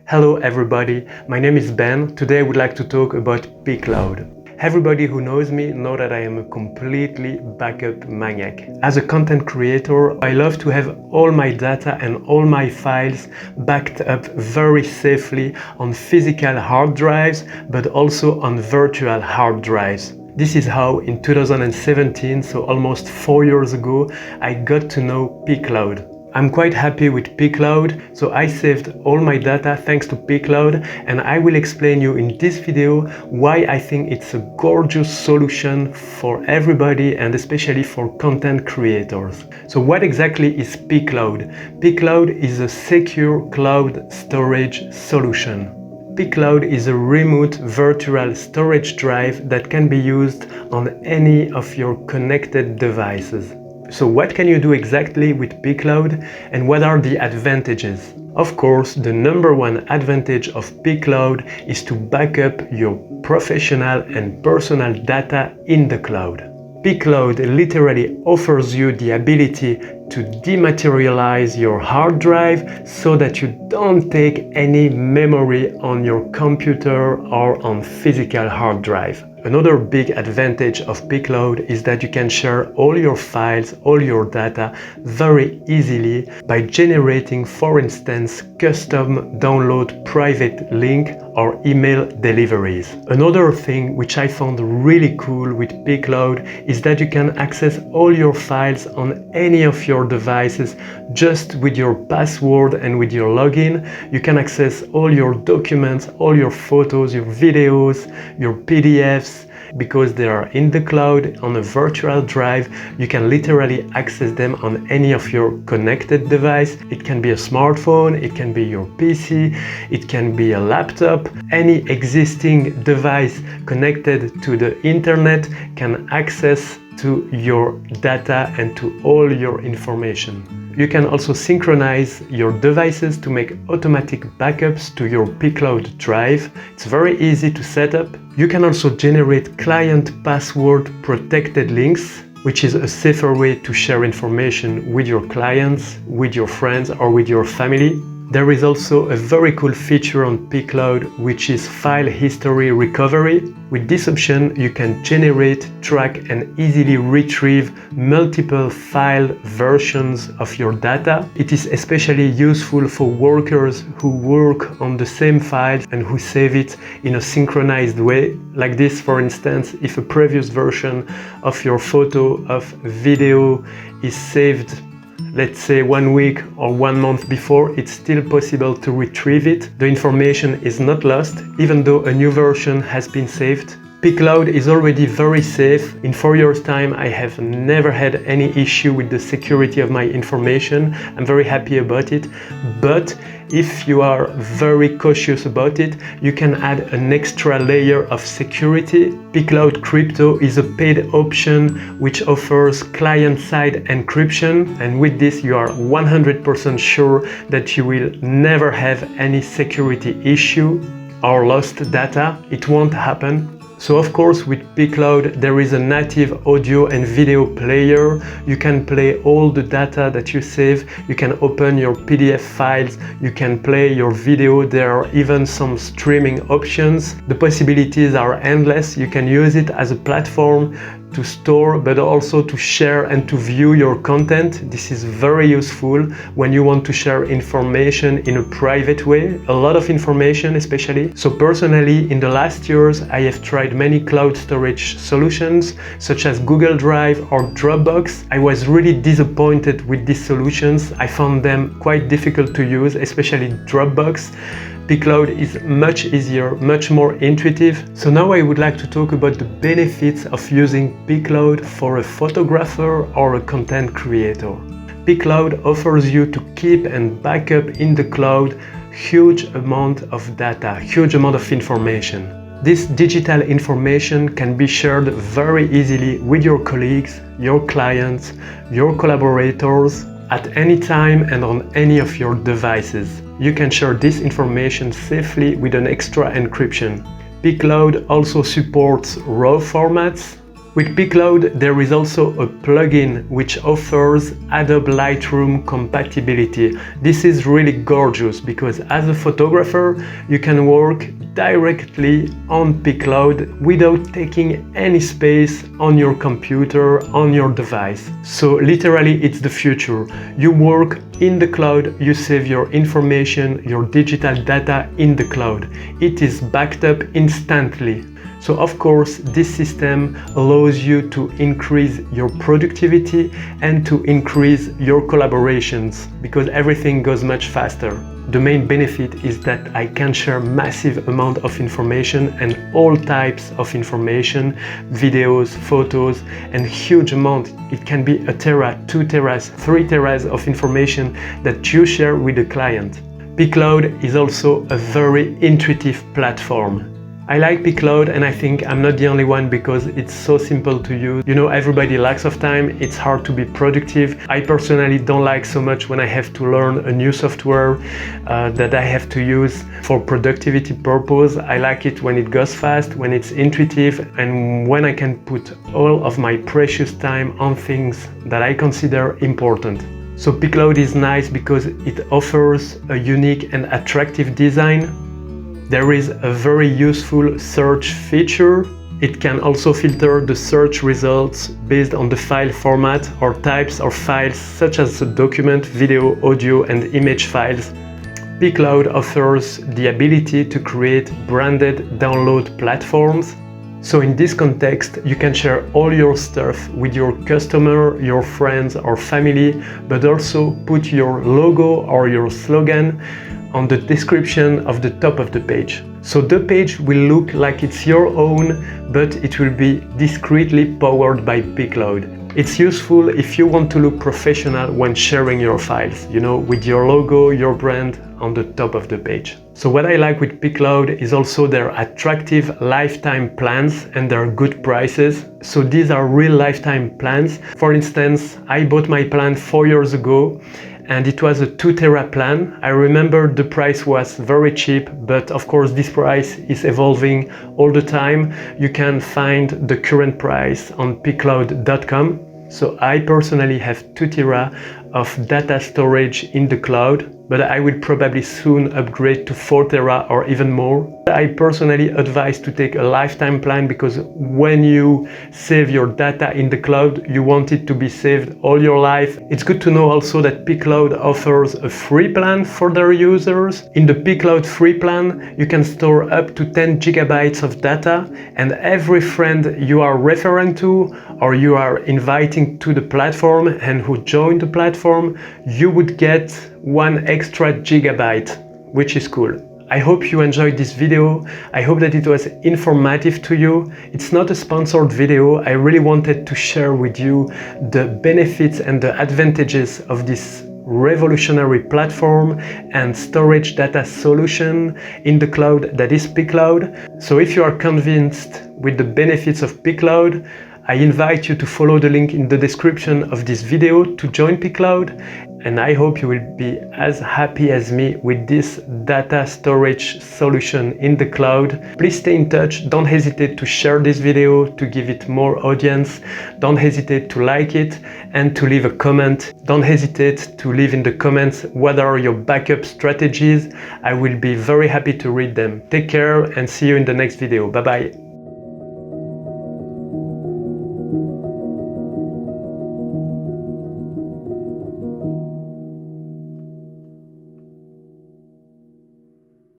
Hello everybody, my name is Ben. Today I would like to talk about Picloud. Everybody who knows me knows that I am a completely backup maniac. As a content creator, I love to have all my data and all my files backed up very safely on physical hard drives, but also on virtual hard drives. This is how in 2017, so almost 4 years ago, I got to know Picloud. I'm quite happy with Picloud, so I saved all my data thanks to Picloud, and I will explain you in this video why I think it's a gorgeous solution for everybody and especially for content creators. So what exactly is Picloud? Picloud is a secure cloud storage solution. Picloud is a remote virtual storage drive that can be used on any of your connected devices. So what can you do exactly with Picloud and what are the advantages? Of course, the number one advantage of Picloud is to back up your professional and personal data in the cloud. Picloud literally offers you the ability to dematerialize your hard drive so that you don't take any memory on your computer or on physical hard drive. Another big advantage of Picloud is that you can share all your files, all your data very easily by generating, for instance, custom download private link or email deliveries. Another thing which I found really cool with Picloud is that you can access all your files on any of your devices just with your password and with your login. You can access all your documents, all your photos, your videos, your PDFs. Because they are in the cloud on a virtual drive, you can literally access them on any of your connected device. It can be a smartphone, it can be your PC, it can be a laptop. Any existing device connected to the internet can access to your data and to all your information. You can also synchronize your devices to make automatic backups to your Picloud drive. It's very easy to set up. You can also generate client password protected links, which is a safer way to share information with your clients, with your friends, or with your family. There is also a very cool feature on Picloud, which is file history recovery. With this option, you can generate, track, and easily retrieve multiple file versions of your data. It is especially useful for workers who work on the same files and who save it in a synchronized way. Like this, for instance, if a previous version of your photo or video is saved, let's say 1 week or 1 month before, it's still possible to retrieve it. The information is not lost, even though a new version has been saved. Picloud is already very safe. In 4 years' time, I have never had any issue with the security of my information. I'm very happy about it. But if you are very cautious about it, you can add an extra layer of security. Picloud Crypto is a paid option which offers client-side encryption, and with this you are 100% sure that you will never have any security issue or lost data. It won't happen. So of course with Picloud there is a native audio and video player. You can play all the data that you save. You can open your PDF files. You can play your video. There are even some streaming options. The possibilities are endless. You can use it as a platform to store, but also to share and to view your content. This is very useful when you want to share information in a private way, a lot of information especially. So personally, in the last years, I have tried many cloud storage solutions, such as Google Drive or Dropbox. I was really disappointed with these solutions. I found them quite difficult to use, especially Dropbox. Picloud is much easier, much more intuitive. So now I would like to talk about the benefits of using Picloud for a photographer or a content creator. Picloud offers you to keep and back up in the cloud huge amount of data, huge amount of information. This digital information can be shared very easily with your colleagues, your clients, your collaborators, at any time and on any of your devices. You can share this information safely with an extra encryption. Picloud also supports RAW formats, With Picloud, there is also a plugin which offers Adobe Lightroom compatibility. This is really gorgeous because as a photographer, you can work directly on Picloud without taking any space on your computer, on your device. So literally it's the future. You work in the cloud, you save your information, your digital data in the cloud. It is backed up instantly. So of course, this system allows you to increase your productivity and to increase your collaborations because everything goes much faster. The main benefit is that I can share massive amount of information and all types of information, videos, photos, and huge amount. It can be a tera, 2 teras, 3 teras of information that you share with the client. Picloud is also a very intuitive platform. I like Picloud and I think I'm not the only one because it's so simple to use. You know, everybody lacks of time, it's hard to be productive. I personally don't like so much when I have to learn a new software that I have to use for productivity purpose. I like it when it goes fast, when it's intuitive, and when I can put all of my precious time on things that I consider important. So Picloud is nice because it offers a unique and attractive design. There is a very useful search feature. It can also filter the search results based on the file format or types of files such as document, video, audio, and image files. Picloud offers the ability to create branded download platforms. So in this context, you can share all your stuff with your customer, your friends or family, but also put your logo or your slogan on the description of the top of the page. So the page will look like it's your own, but it will be discreetly powered by Picloud. It's useful if you want to look professional when sharing your files, you know, with your logo, your brand on the top of the page. So what I like with Picloud is also their attractive lifetime plans and their good prices. So these are real lifetime plans. For instance, I bought my plan 4 years ago and it was a 2 tera plan. I remember the price was very cheap, but of course this price is evolving all the time. You can find the current price on pcloud.com. So I personally have 2 tera of data storage in the cloud, but I will probably soon upgrade to 4 tera or even more. I personally advise to take a lifetime plan because when you save your data in the cloud, you want it to be saved all your life. It's good to know also that Picloud offers a free plan for their users. In the Picloud free plan, you can store up to 10 gigabytes of data, and every friend you are referring to or you are inviting to the platform and who join the platform, you would get 1 extra gigabyte, which is cool. I hope you enjoyed this video. I hope that it was informative to you. It's not a sponsored video. I really wanted to share with you the benefits and the advantages of this revolutionary platform and storage data solution in the cloud that is Picloud. So if you are convinced with the benefits of Picloud, I invite you to follow the link in the description of this video to join Picloud, and I hope you will be as happy as me with this data storage solution in the cloud. Please stay in touch. Don't hesitate to share this video to give it more audience. Don't hesitate to like it and to leave a comment. Don't hesitate to leave in the comments what are your backup strategies. I will be very happy to read them. Take care and see you in the next video. Bye bye.